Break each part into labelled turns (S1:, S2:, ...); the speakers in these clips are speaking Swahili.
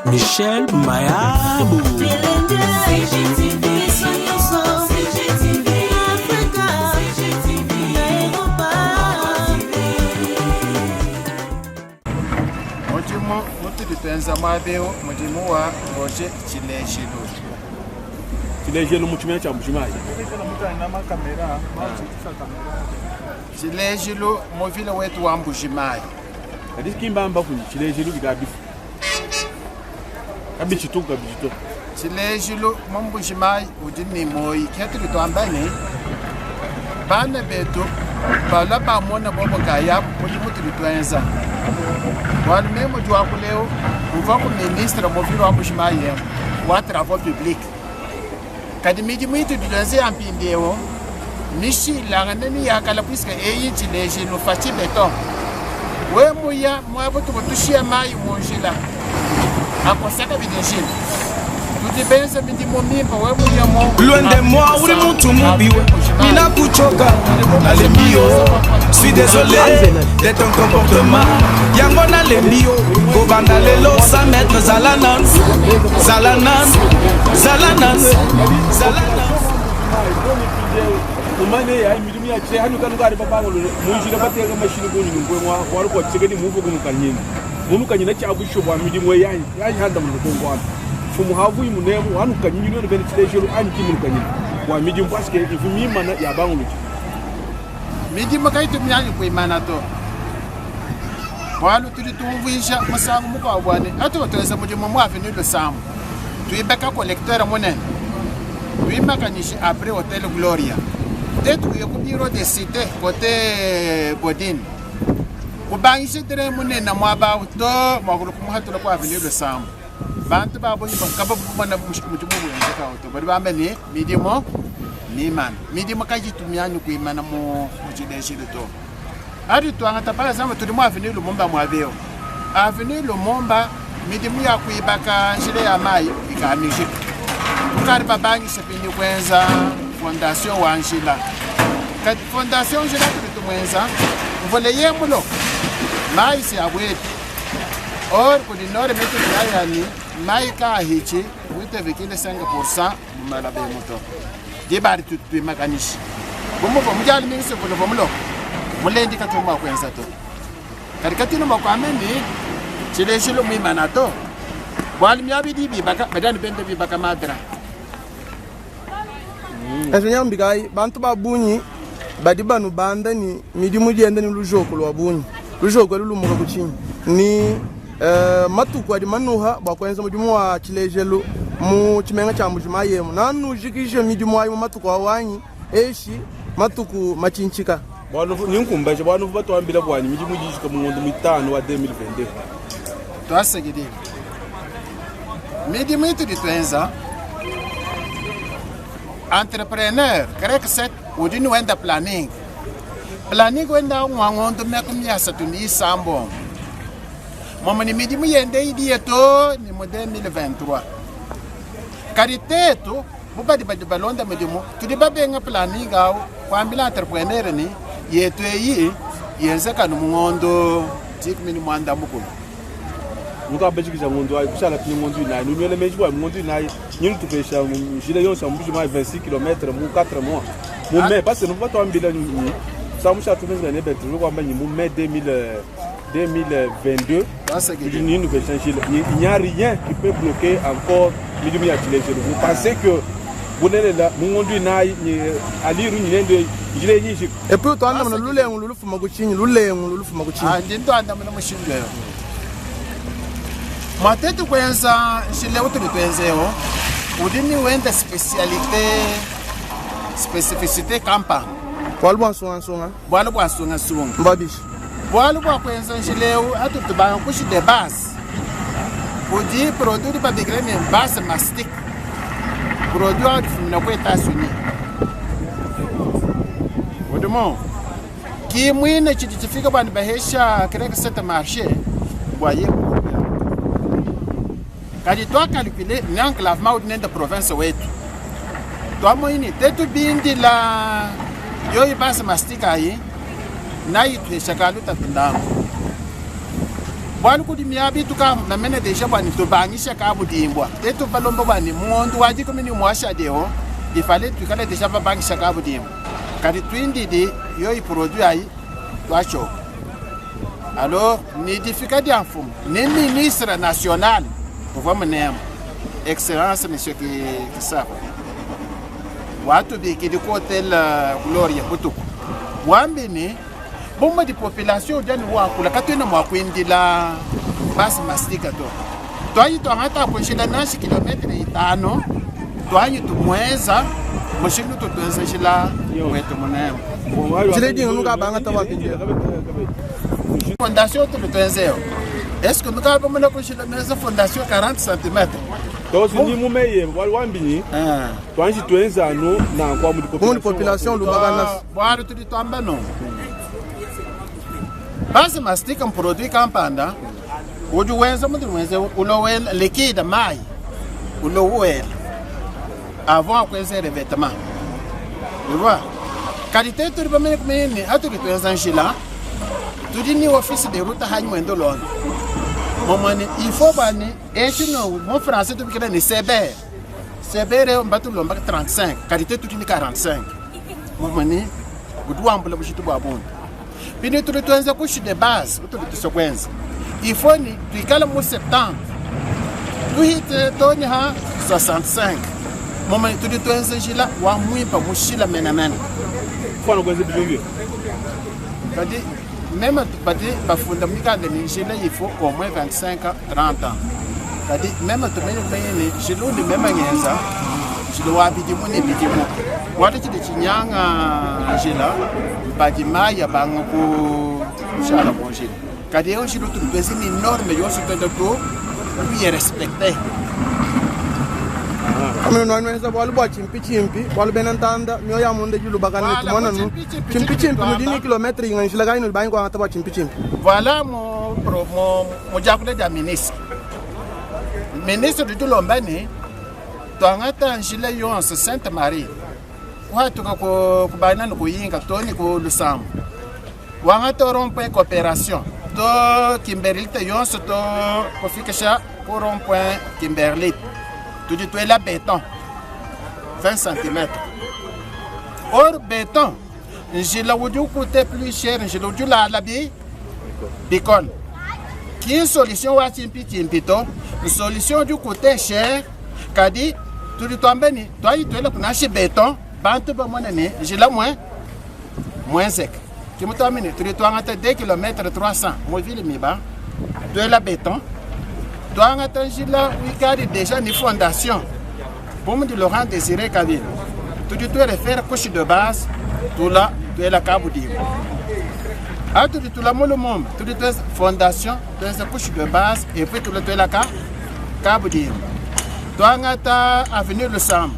S1: Michel Mayabou.
S2: Tuenza mabeo mudimu wa Roger Chilejelo.
S3: Chilejelo muchimia cha mshimaji.
S2: Chilejelo movile wetu wa mbujimaji.
S3: Adi kimbamba kuni Chilejelo bigabifu. Abichitu kabijito.
S2: Chilejelo mbujimaji udini moi ketu bitwambane. Bana beto bala ba mona bobo kaya mudimu tuenza. Wale mesmo de Aculeu, o voco ministro moveu a Bushmaia, o travaux public. Cada mídia muito de lançar ampindeu, nishi langani a cala pisca e Chilege no fati beton. O moia moabo tu botushia mai monjila. A conseca vidinchil. Tu te pensa me de momimpa o moia mo.
S4: Loin de moi, où est mon toumoubi? Mina Kuchoka, allez mio. Suis désolé d'être un comportement. Yangona le mio. Kobanda lelo sa maître Zalanan. Zalanan. Zalanan. Zalanan.
S3: Umane ya midumi ya che hanu kanu gari baba ngolo munji na batega machine go ni ngwe mwa kwaro ko chegeni muvu go mukanyini mu mukanyina cha abusho bwa midimo yayi handa mu ko ngwa fumu havu imunemu hanu kanyini no bene Chilejelo anki mu kanyini wa midimo parce que ifu mi mana ya bangulu
S2: midimo kaitu myani ko imana to walu tuli tuvuisha masangu muko abwane ato tuweza mudimo mwafi ni do samu tuibeka collecteur monen tuimakanishi après Hotel Gloria. Dentro do bureau de cité côté Bodine. O banho tere mune na mwaba to maguru kumhatu ko avenue de Sam. Bantu babo ni bakaba bumana mushumumu yaka auto. Bari bambe ni midimo ni man. Midimo kaji tumyanyu ku imana mo Chilejelo to. Ari to angata pala zama tuli mo avenue Lumumba mwaveo. Avenue Lumumba midimo ya kuibaka njile ya mai ikamiji. Ukari babangi sepini kwenza Fondation Wanjila. Kati Fondation Wanjila tulitumwenza mvole yemulo maisi abwetu or kudinore metu yani maika hichi wite vikile 5% mumala be moto dibari tutu makanishi bomo mujali mingise kuno bomulo mulendi katuma kwenza to karikati no makwameni Chilejelo mwimana to bwali myabidi bibaka badani bende bibaka madra.
S5: Ezenyambi kai bantu babunyi badi banu banda ni midimu jenda ni lujoko lwa bunyi lujoko lulumuka kuchinyi ni matuku adi manuha bakwenza mudimu wa Chilejelo mu chimenga cha mbujimaye mu nanu jikishe midimu ayi matuku awanyi eshi matuku machinchika
S3: bwana ninkumbaje bwana bato ambila bwana midimu jishika mu ngondo mitano wa 2022
S2: twasegede midimu itu ditwenza entrepreneur correct set udini wenda planning wenda ngwangondo mekumya satuni sambo mama ni midimu yende idieto ni mo 2023 kariteto bubadi badi balonda midimu tudi babenga planning au kwambila entrepreneur ni yeto yi yenza kanu ngondo tikmini mwanda mukulu
S3: nuka bejiki za ngondo ay kusala tini ngondo ina nu nyele meji wa ngondo ina nyulu tupesha jile yo sa mbujima 26 km mu 4 mois mu mai parce que nous va to ambila ni sa musha tumeza ne betu ko amba ni mu mai 2022 il n'y nouvelle changer il n'y a rien qui peut bloquer encore milieu ya Chilejelo. Vous pensez que vous n'êtes là mu ngondo ina ni aliru ni nende jile ni jik
S5: et puis to anda na lulengu lulufuma kuchinyi lulengu lulufuma kuchinyi
S2: ndinto anda na mushinga yo matetu kwenza Chilejelo tulitwenzeo udini wenda spécificité campa
S5: walu bwansonga
S2: bwalo bwasonga songa
S5: mbabishi
S2: bwalo bwa kwenza Chilejelo atutubanga kushi de base udi produit pa degré base mastic produit na ko États-Unis odemo ki mwine chitifika bana bahesha kireka set marché boye kadi to calculer l'enclavement au nenda province wetu to moini tetu bindi la yo ibasa mastika yi na yitu shakalu tatundamo Bwana kudi miabi tuka na mena deja bani to bangisha Cabo Dimbwa. Eto balomba bani mundo waji komini mwasha deo. Il fallait tu kala deja ba bangisha Cabo Dimbwa. Kadi twindi di yo i produit ai wacho. Alors ni difficulté en fond. Ni ministre national pour voir mon excellence monsieur qui ça. Watu bi ki di hotel Gloria butuku. Wambini bomba di population jani wakula katwena mwakwindi la basi mastika to twanyi twangata kushila nashi kilometre 5 twanyi tumweza mashinu tutuenza shila wetu munemo
S5: chile dingo nuka banga tawa pinje
S2: fondation tutuenzeo est-ce que nuka ba mona kushila meza fondation 40 cm
S3: donc ni mumeye wambini twanyi tuenza no na kwa
S5: mu population lubaga nas
S2: bwari tuditwamba no basi mastika produit kampanda ujuwenza mundi wenze ulowela liquide mai ulowela avant kweze revêtement tu vois qualité tu ba mene atu ki tuenza nshila tudi ni office de route hanyu endo lon momani il faut bani etino mon français tu bikela ni sebere mbatu lomba 35 qualité tudi ni 45 momani udwambula bushitu babundu Pini tulianza kushi de base, tulitusokwenza. Ifoni tuikala mu 70. Tuhite toni ha 65. Mama tulianza jila wa muipa mushila menamena.
S3: Fano kwenze bijongyo.
S2: Kadi même badi bafunda mika de jila il faut au moins 25 30 ans. Kadi même to mene jilo ni même ngenza. Jilo wa bidimu ni bidimu. Watu chinyanga jila badi maya bango ku shala bonjil kadi on shilu tu pesi ni enorme yo se tendo ko lui respecter
S5: kama no anweza bolu bo chimpi bolu benantanda myo ya munde julu bagana tumona no chimpi no dini kilometre ngan shila gaino bayin ko ngata bo chimpi
S2: voilà mo jakule da ministre de Lombani to ngata nshila yo en Sainte Marie watu ko kubana no kuyinga toni ko Lusam wanga to rompe coopération to Kimberley yonso to ko fikasha ko rompe Kimberley tu dis tu es la béton 20 cm or béton je la voudou coûter plus cher je la voudou la bi bicon qui est solution wa timpi to solution du coûter cher kadi tu dis tombeni toi tu es là pour acheter béton Bantu ba mwana ne jila moins sec qui me termine tu dois ngata 2 km 300 mo ville mi ba tu es la béton tu ngata jila wikari déjà ni fondation pour me Laurent Désiré Kabila tu dois refaire couche de base tu es la Cabo Dimbwa tu la molo mom tu dois fondation tu es la couche de base et puis tu es la Cabo Dimbwa tu ngata avenue Le Sam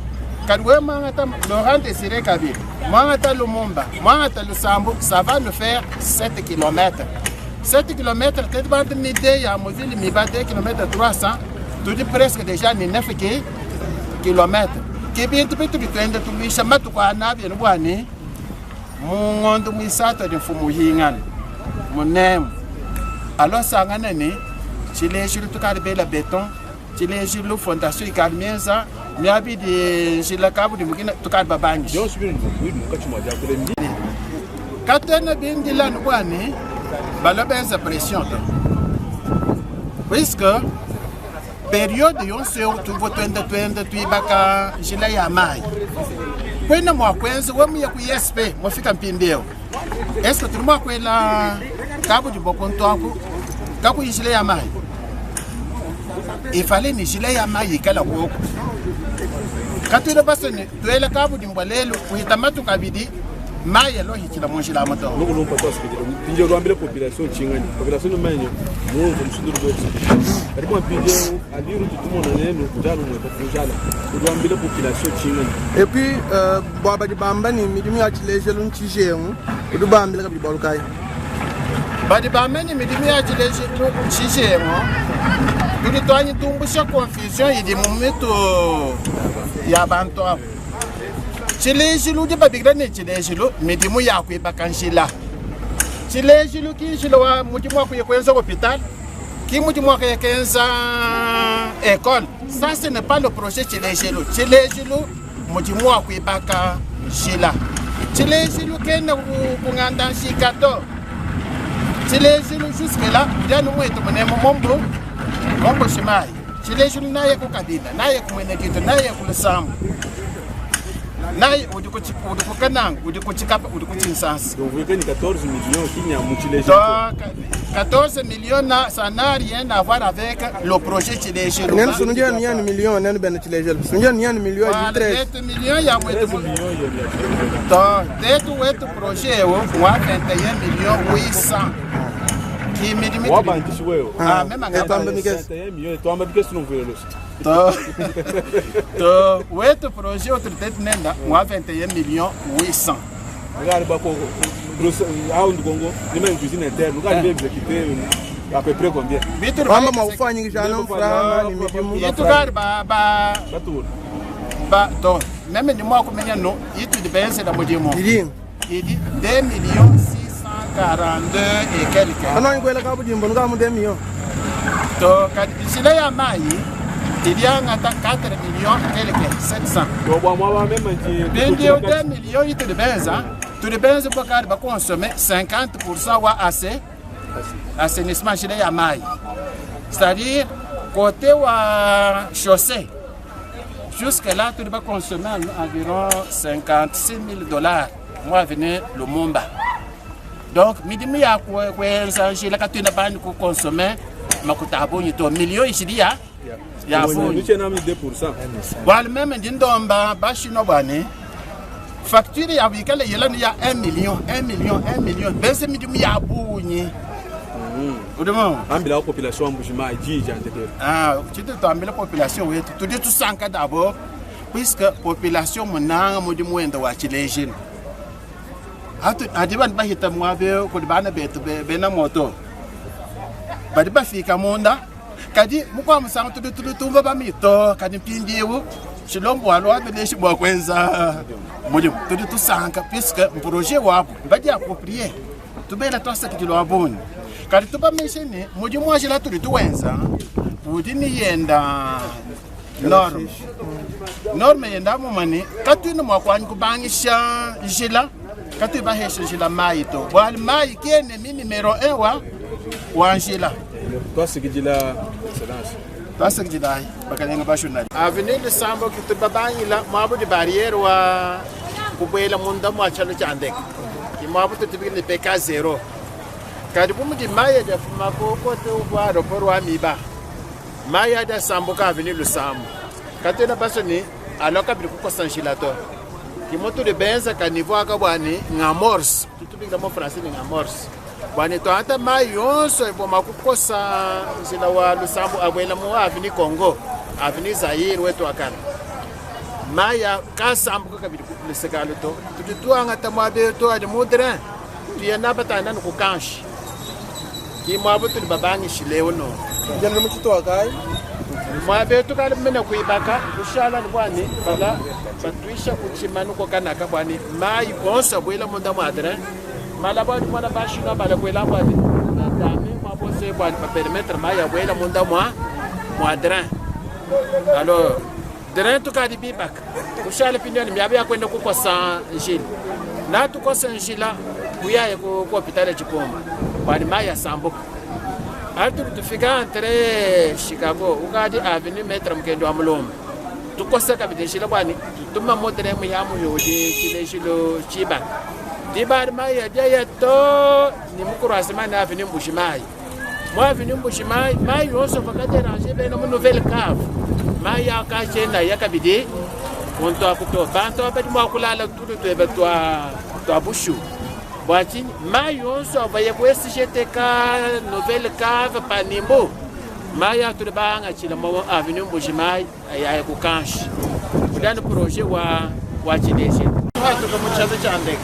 S2: Kadwe mangata Laurent Désiré Kabila, mangata Lumumba, mangata Lusambo, ça va nous faire 7 km. 7 km, peut-être pas une idée, à Mosile, mi va 2 km 300, tu dis presque déjà 9 km. Qui bien tu peux te prendre tout le chemin, tu vas en avoir une bonne. Mon monde misata de Fumuhingan, mon aime. Alors ça a gagné, si les jours tu caribes la béton, si les jours la fondation est calmienza. Miabi de jila Cabo Dimbwa tukar babangi
S3: yo subiri mukati mwaja kule mbi
S2: katena bindila nkwani balobenza pression puisque période yo se tu votenda tuibaka jila ya mai kwena mwakwenzi wamuya ku ISP mwafika mpimbeo est-ce que tu mwa kwela Cabo Dimbwa kontwako kaku jila ya mai il fallait ni jila ya mai kala ko Quand tu passes, tu es le Cabo Dimbwa lelo uhitamatu kabidi maya lo hikila monjila amato
S3: nuko no patos ke pinje ro ambile population chingani population manyo mo ko msundu ro ari mo pinje aliru tutumo na neno kujalo mo population ro ambile population chingani
S5: et puis baba di bamba ni midimi ya chileje lu nchijenu udu bambile kabidi bolukai
S2: badi bamba ni midimi ya chileje lu nchijenu Tudo toni tumbusha confusion e de momento ya bantu hapo. Chilejilu de babigrane chilejilu medimu ya ku ibakanshila. Chilejilu ki shilo wa mujimu ku yekwenza hospital. qui m'a dit moi que 15 école. Ça ce n'est pas le projet Chilejelo. Chilejelo m'a dit moi que baka Chila. Chilejelo kena kunganda shikato. Chilejelo jusque là, bien nous est mon mombo shimai. Chilejelo na yako kabila, na yako mwenekito, na yako lesamu. Naye udiko kanang, udiko chikapa, udiko chinsans.
S3: Donc vous avez 14 millions qui n'y a mutilation.
S2: 14 millions ça n'a rien à voir avec le projet Chilejelo.
S5: Nen sunu dia ni yan million nen ben Chilejelo. Sunu dia ni yan million di 13
S2: millions ya mo
S3: 13 millions il y a.
S2: Donc dès tout projet o 21 millions 800. Qui me dit
S3: Wa banki shiweyo.
S2: Ah même en
S3: 21 millions toi ma bigesu non velo.
S2: To wetu projet autre tête nenda 21 millions 800.
S3: Regarde bako round Congo, ni même cuisine interne, regarde bien exécuter à peu près combien.
S5: Mama maufanyi kijana mfranga ni midimu.
S2: Itu gar ba to même ni moi kumenya no itu de bense da modimo. Il dit 2 millions 642 et quelques.
S5: Ana ngwela ka budimbo ngamu 2 millions.
S2: To kadisile ya mai il y a 4 millions et 700.
S3: Donc moi même dit
S2: 2 millions it de benze. Tout de benze pour va consommer 50% wa assez assainissement chez ya mai. C'est-à-dire côté wa chaussée. Jusque là tu vas consommer environ $56,000. Moi venir le Mumba. Donc midi mi ya ko chez la tu na pas consommer makuta bonyi to millions ici ya bonyi.
S3: Tu as mis 2%.
S2: Wal même dindomba bashino bane. Facture ya bikale yela ni ya 1 million. Bense midi mi ya bonyi. Udemo
S3: Ambila la population Mbushima Djidja ndeke.
S2: Ah, tu te tombes la population oui, tu dis tout ça d'abord puisque population monanga modi mwenda wa Chilejelo. Adiban ba hita mwabe ko bana beto be na moto. Badi ba fika monda kadi mukwa musanga tu tumba ba mito kadi pindiwo shilombo alo abele shibwa kwenza modi tu tout ça puisque projet wapo badi approprier. Tu bela tosa kitilo aboni. Kari tuba meshene mudi mwaje la tuli tuwenza udi ni yenda norme yenda mumani katu ni mwakwani kubangisha jila katu ba hesha jila mai to wal mai kene mi numero 1 wa jila
S3: Toi c'est que jila excellence.
S2: Toi c'est que jila bakalenga bashuna avenue de Sambo kituba bangila mabu di barrière wa kubwela munda mwa chalo chandek imabu tutibili PK 0 karibu mudi maya da fuma ko to wa ropor wa miba maya da Sambo ka avenue le Sambo katena basoni aloka bi ko sanchilato ki moto de benza ka niveau aka bwani ngamors tutubika mo français ngamors bwani to ata mayonso ibo makukosa zila wa le Sambo abwela mo avenue Congo avenue Zaire wetu akana maya ka Sambo ka bi le segalo to tutu anga tamabe to ade modern tuyana batana ko kanshi ki mwabutu babangi shilewo no
S5: Jana mchito akai.
S2: mwabe to kale mena kuibaka kushala bwani bala batuisha kuchimanu ko kanaka bwani mai bonsa bwela monda mwadre mala bwani mwana bashina bala bwela bwani dami mwabose bwani pa permettre mai ya bwela monda mwadre alors dren to kadi bibak kushala pindani myabe yakwenda kukosa njili na tukosa njila kuyaye ku hospital ya Chipomba bwani mai ya Sambo. Atu tufika entre Chicago ukadi avenue metre mkendo wa Mulomba tukosa kabideshila bwani tuma motere mu yamu yodi Chilejelo chiba dibari mai ya to ni mukuru asemana avenue Mbushimai mo avenue Mbushimai mai yonso fakate ranger bena mu nouvelle cave mai ya ka chenda ya kabide onto akuto banto apeti mo kulala tudo tebe to bushu Boati, maio só vai com esse GTK nouvelle cave para Nimbo. Maia tudo bem, a Chile Mo Avenue Mbushimai, aí com canche. Cuidando projet wa Chilejelo. Vai tu como chave chande.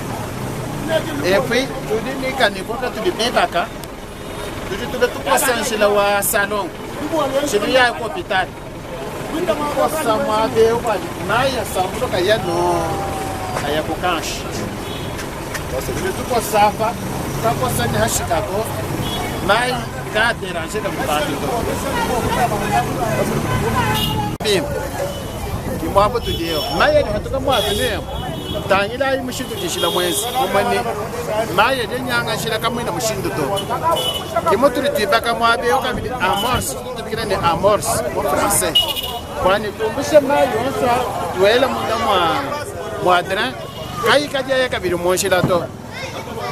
S2: E puis tudo ni kani kwa tudo bebaka. Tudo tu passa Chile wa salon. Chile ya ko hospital. Tudo passa ma de o bali. Maia Sambo ka ya no aí com canche. Tu passava, tá passando a Chicago, mas ka déranger comme ça. Bim. Qui moi pour te dire. Mais en tout cas moi venir. Tangila yi mushindu jishila mwezi. Mumani. Mais de nyanga shila kama ina mushindu to. Qui moi tu le baka moi be oka bi amorce. Tu bikira ni amorce en français. Kwani tumbushe mai yonsa tuela munda mwa dran. Kai kaja ya kabiri mwonshila to.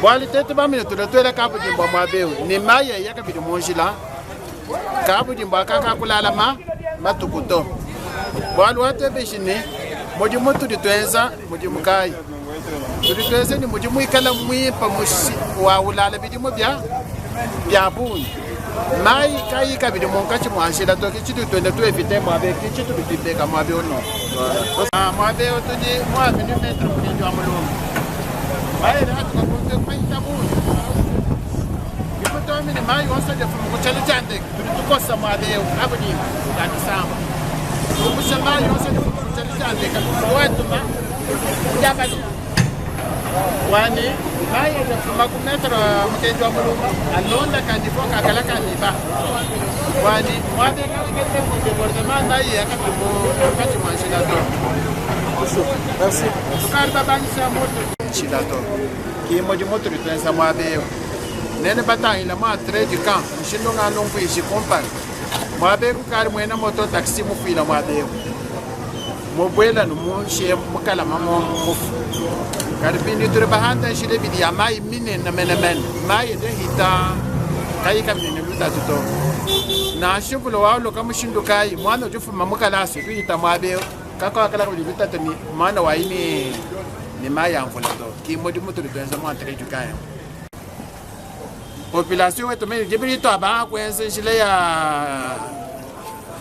S2: Wali tetu ba mine tuletwela kapu jimbo mwabeu ni maye ya kabiri mwonshila kapu jimbo akaka kulala matukuto wali wate beshini moji mutu ditwenza moji mukai tuditwenza ni moji muikala mwipa mushi wa ulala bidimu bya buni mai kai kabiri mwonkachi mwanshila toki chitu twende tu evite mwabe kichitu bitibeka mwabeu no mwabeu tudi mwabinu metra mwenjo amulungu Vai lá, tu vai poder comentar muito. E quando eu me mai, eu sou de fumo chale chande. Tu costa madeu, abudi, dani sama. Tu puxa mai, eu sou de fumo chale chande. Quando eu entro, já vai. Wani, mai é de fumo com metro, porque eu amo a londa que foca aquela caniba. Wani, wani que tem que demorar mais aí, é que tu pode imaginar
S5: Merci.
S2: O cara tá bem se moto. Chilato. Que moji moto de pensa moabe. Nene bata ila ma trade de camp. Chindo nga longo e se compara. Moabe ku cara moena moto taxi mo fila moabe. Mo buela no mo che mo kala mamo mo. Cara bini tur bahanta chile bidi amai minen na menemen. Mai de hita kai ka minen luta tuto. Na shubulo wa lo kam shindo kai mo ano jofu mamukala su hita moabe. Kako akala ko libita tani mana wa ini ni maya mfulato ki modi moto de tenza mo entre du kaya population wetu mimi jibrito aba kwenze shile ya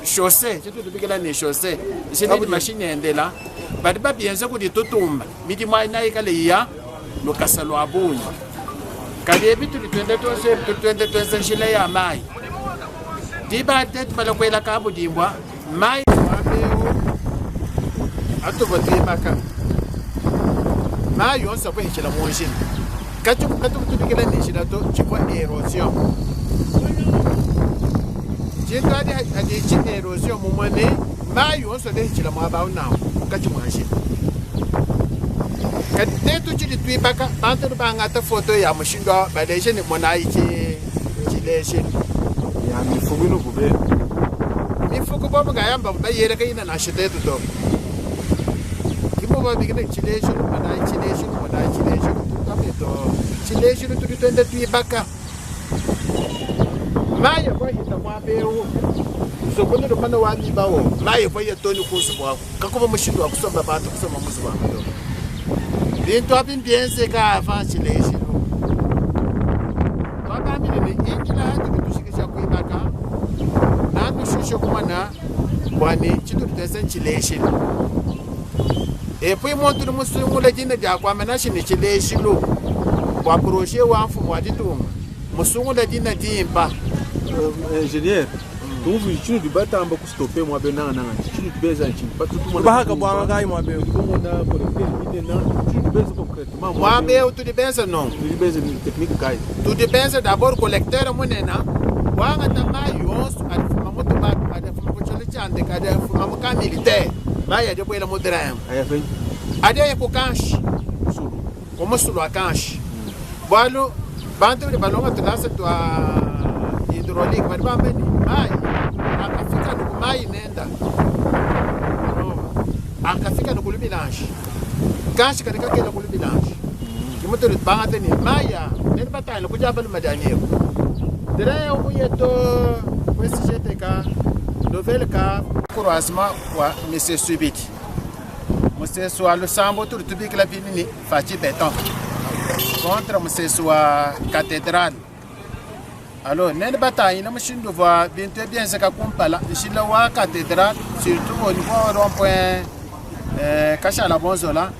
S2: chaussée tu bikela ni chaussée shile di machine endela badi ba bienze ko di totumba midi mai na ikale ya lo kasalo abunyi kali bitu di twende tenza shile ya mai di ba tet bala kwela ka budimbwa mai atu bati baka ma yon sa kwe chila monshin katu tu dikela ni shila to chikwa erosion jita adi china erosion mumane ma yon sa de chila ma ba na katu monshin kati tetu chili tui baka bantu ba ngata foto ya mushindo ba de shini mona ichi chileshin
S3: ya mifugo no bube
S2: mifugo bobo ga yamba ba yere ka ina na shitetu to Ba bigene chileshin mona chileshin kapeto chileshin tu twende tu baka maya kwa hita mwabeu so kono ndo mana wani bawo maya kwa ya toni kusubwa kakuba mushindo akusomba bantu kusoma musubwa ndo bintu abimbiense ka afa chileshin baba mimi ni injila hadi kutushikisha kuibaka na tushusho kumana bwani chitu tutesen chileshin E puis montu musungu la jina ja kwa menashi ni chile shilo kwa projet wa mfumo wa ditunga musungu la jina timpa
S3: ingénieur tu vu chino di batamba ku stopper mo abena na chino di beza chino pa tutu mo
S5: Ba haka bwa ngai mo be.
S3: mo na connecter ide na chino di beza concrètement
S2: moi be tu di beza non
S3: di beza ni technique kai
S2: tu di beza d'abord collecteur monena wa ngata mayos alifuma moto ba alifuma ko chale chande ka alifuma mo ka militaire Maya de boela modram.
S3: aya fen
S2: Adia ko kanshi.
S3: sulu
S2: Como sulu a kanshi. Balo bantu de balonga tulasa tu hidrolic, mas ba beni mai. Akafika no mai nenda. Akafika no kulubilanche. Kanshi katika kile kulubilanche. Kimoto de bangate ni maya. Nenda batalo kujaba no madaniyo. Tere o yeto kwesi jeteka nouvelle ka croisement wa monsieur Subiti. Monsieur soit le sambo tout public la pinini faci béton. Contre monsieur soit cathédrale. Alors nene bataille na machine de voir bien ça compala ici la wa cathédrale surtout au niveau rond-point Kashala Bonzola.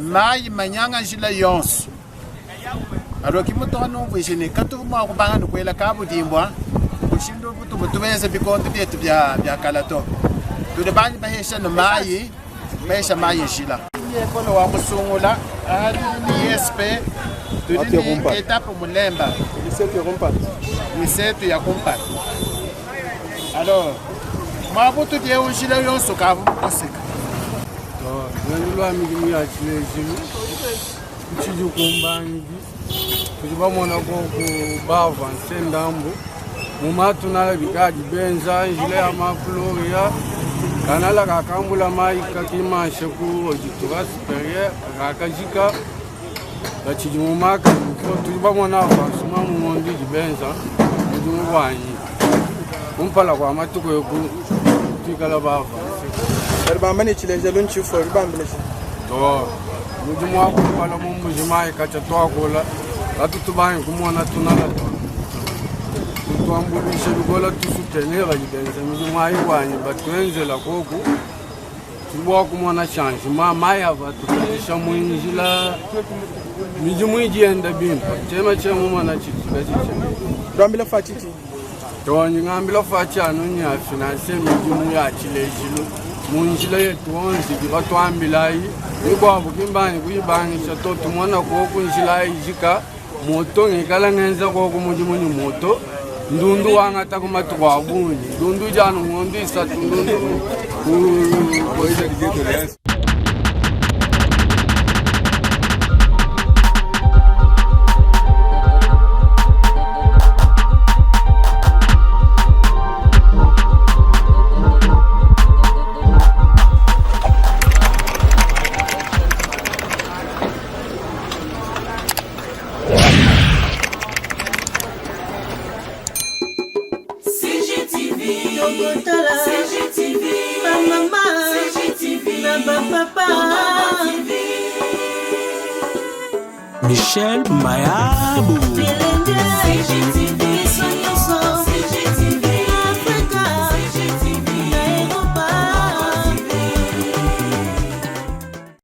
S2: Mai manyanga jila yons. Alors qui me donne non visionné quand tu m'as pas no kwela kabu dimbwa. Shindo butu benza bikonto byetu bya kalato tude bani bahesha no mai mesha mai shila ye kono wa musungula ali ni espe Tuli etape Mulemba. Lisetu ya kumpat. Alors, mabutu die unjile yonso kavu mukoseka.
S6: Nanyulwa midimu ya chilejilu. Kuchiju kumbangi. Kujibamona koko bava nsendambo. Mumatu nala bikaji benza njile ya mafloria. Kanala kakambula mai kakima sheku ojitura superieur kakajika. Bachijumumaka tujibamona vasuma mumondi jibenza. Mujumuwanyi. Umpala kwa matuko yoku tikala bava.
S5: Bambani chilejilu nchifo bambele.
S6: To mujumu wako pala mumujima ikacha twakola. Batutubanye kumona tunala to. Tuambulishe bigola tusutenera jibenza mujumu ayikwanye batwenzela koku. Tubwa kumona change mama yava tukisha mwinjila mijumu ijienda bimpa chema chema mwana chichi.
S5: Bambele fatiti.
S6: To ngambila fachano nya finance mijumu ya chilejilu. Munjila yetu onzi kibatwambilayi ikwabu kimbani kuyibangi chatoto mwana koku njila ijika moto ngikala ngenza koku mujimunyu moto ndundu wanga takumatu wabunyi ndundu janu ngondo isatu ndundu koisa kijeto lesi.
S1: Michel Mayabou.